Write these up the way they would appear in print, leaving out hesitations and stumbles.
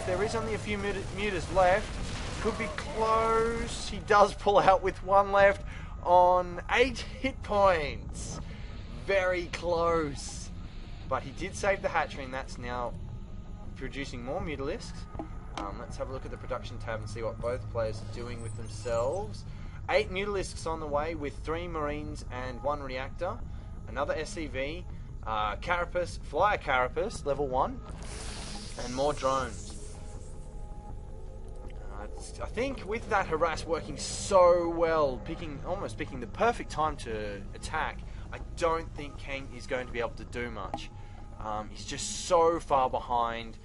There is only a few mutas left. Could be close. He does pull out with one left on 8 hit points. Very close. But he did save the hatchery, and that's now producing more mutalisks. Let's have a look at the production tab and see what both players are doing with themselves. 8 mutalisks on the way with 3 marines and 1 reactor. Another SCV, carapace, flyer carapace, level 1, and more drones. I think with that harass working so well, almost picking the perfect time to attack, I don't think Kang is going to be able to do much. He's just so far behind.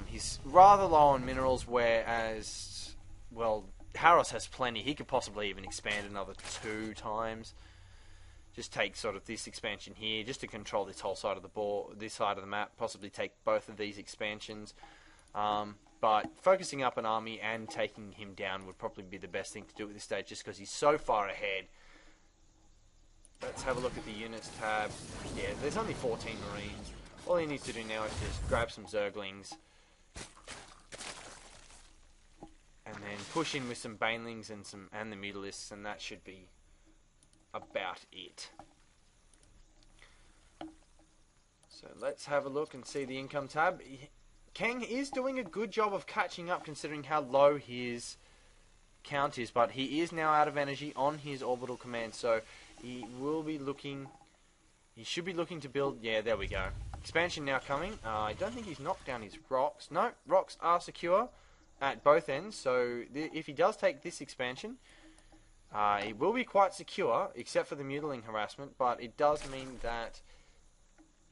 He's rather low on minerals, whereas, well, Haros has plenty. He could possibly even expand another 2 times. Just take sort of this expansion here, just to control this whole side of the board, this side of the map. Possibly take both of these expansions. But focusing up an army and taking him down would probably be the best thing to do at this stage, just because he's so far ahead. Let's have a look at the units tab. Yeah, there's only 14 marines. All he needs to do now is just grab some zerglings and then push in with some banelings and the mutalisks, and that should be about it. So let's have a look and see the income tab. Kang is doing a good job of catching up considering how low his count is, but he is now out of energy on his orbital command, so he will be looking, he should be looking to build, yeah, there we go. Expansion now coming. I don't think he's knocked down his rocks. No, rocks are secure at both ends, so if he does take this expansion, it will be quite secure, except for the mutiling harassment, but it does mean that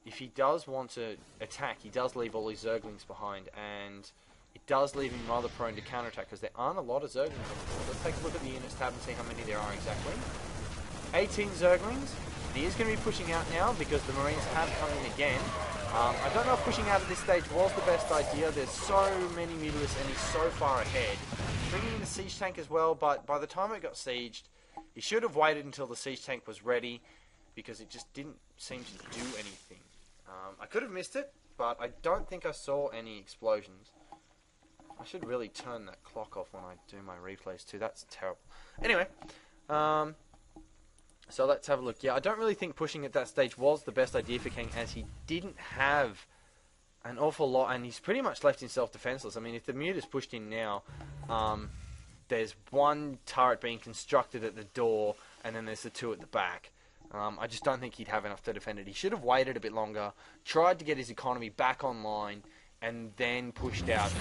if he does want to attack, he does leave all his zerglings behind, and it does leave him rather prone to counterattack, because there aren't a lot of zerglings on the board. Let's take a look at the units tab and see how many there are exactly. 18 zerglings. He is going to be pushing out now, because the marines have come in again. I don't know if pushing out at this stage was the best idea. There's so many mutalisks, and he's so far ahead. Bringing in the siege tank as well, but by the time it got sieged, he should have waited until the siege tank was ready, because it just didn't seem to do anything. I could have missed it, but I don't think I saw any explosions. I should really turn that clock off when I do my replays too. That's terrible. Anyway, so let's have a look. Yeah, I don't really think pushing at that stage was the best idea for Kang, as he didn't have an awful lot, and he's pretty much left himself defenseless. I mean, if the mute is pushed in now, there's 1 turret being constructed at the door, and then there's the 2 at the back. I just don't think he'd have enough to defend it. He should have waited a bit longer, tried to get his economy back online, and then pushed out.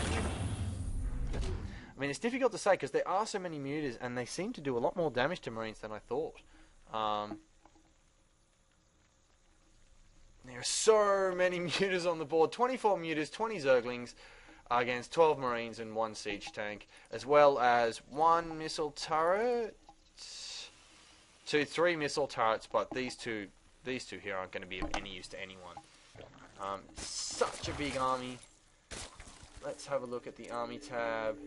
I mean, it's difficult to say, because there are so many mutas, and they seem to do a lot more damage to marines than I thought. There are so many mutas on the board. 24 mutas, 20 zerglings against 12 marines and 1 siege tank, as well as 1 missile turret. 3 missile turrets, but these two here aren't going to be of any use to anyone. Such a big army. Let's have a look at the army tab.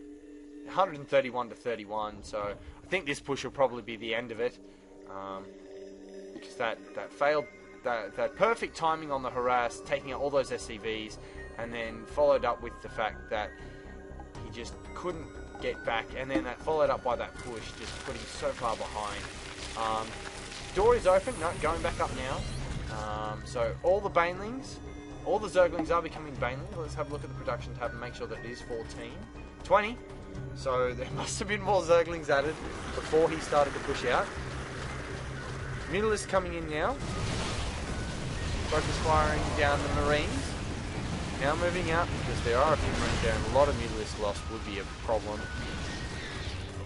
131 to 31, so I think this push will probably be the end of it, because that perfect timing on the harass, taking out all those SCVs, and then followed up with the fact that he just couldn't get back, and then that followed up by that push, just putting so far behind. Door is open, no, going back up now. So all the banelings, all the zerglings are becoming banelings. Let's have a look at the production tab and make sure that it is 14. 20. So there must have been more zerglings added before he started to push out. Mutalisks coming in now. Focus firing down the marines. Now moving out, because there are a few marines there, and a lot of mutalisks lost would be a problem.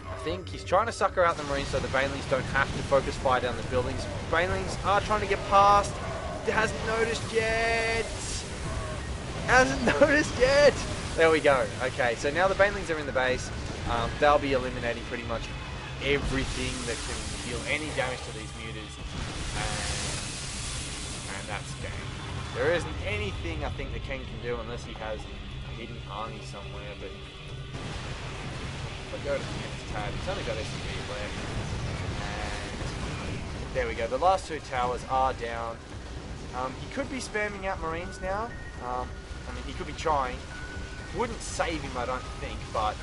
I think he's trying to sucker out the marines so the banelings don't have to focus fire down the buildings. Banelings are trying to get past. It hasn't noticed yet. There we go. Okay, so now the banelings are in the base. They'll be eliminating pretty much everything that can deal any damage to these mutas. And that's game. There isn't anything I think that Ken can do unless he has a hidden army somewhere, but if I go to the next tab, he's only got SCV left. And there we go. The last 2 towers are down. He could be spamming out marines now. I mean, he could be trying. Wouldn't save him, I don't think, but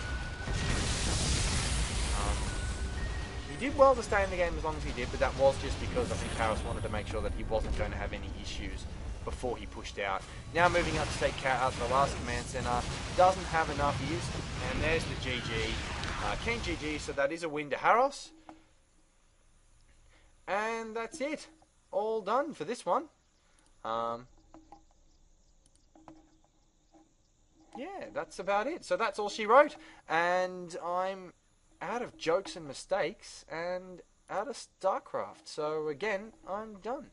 he did well to stay in the game as long as he did, but that was just because I think Harris wanted to make sure that he wasn't going to have any issues before he pushed out. Now moving up to take out the last command center, doesn't have enough use, and there's the GG. King GG, so that is a win to Harris. And that's it. All done for this one. Yeah, that's about it. So that's all she wrote. And I'm out of jokes and mistakes and out of StarCraft. So again, I'm done.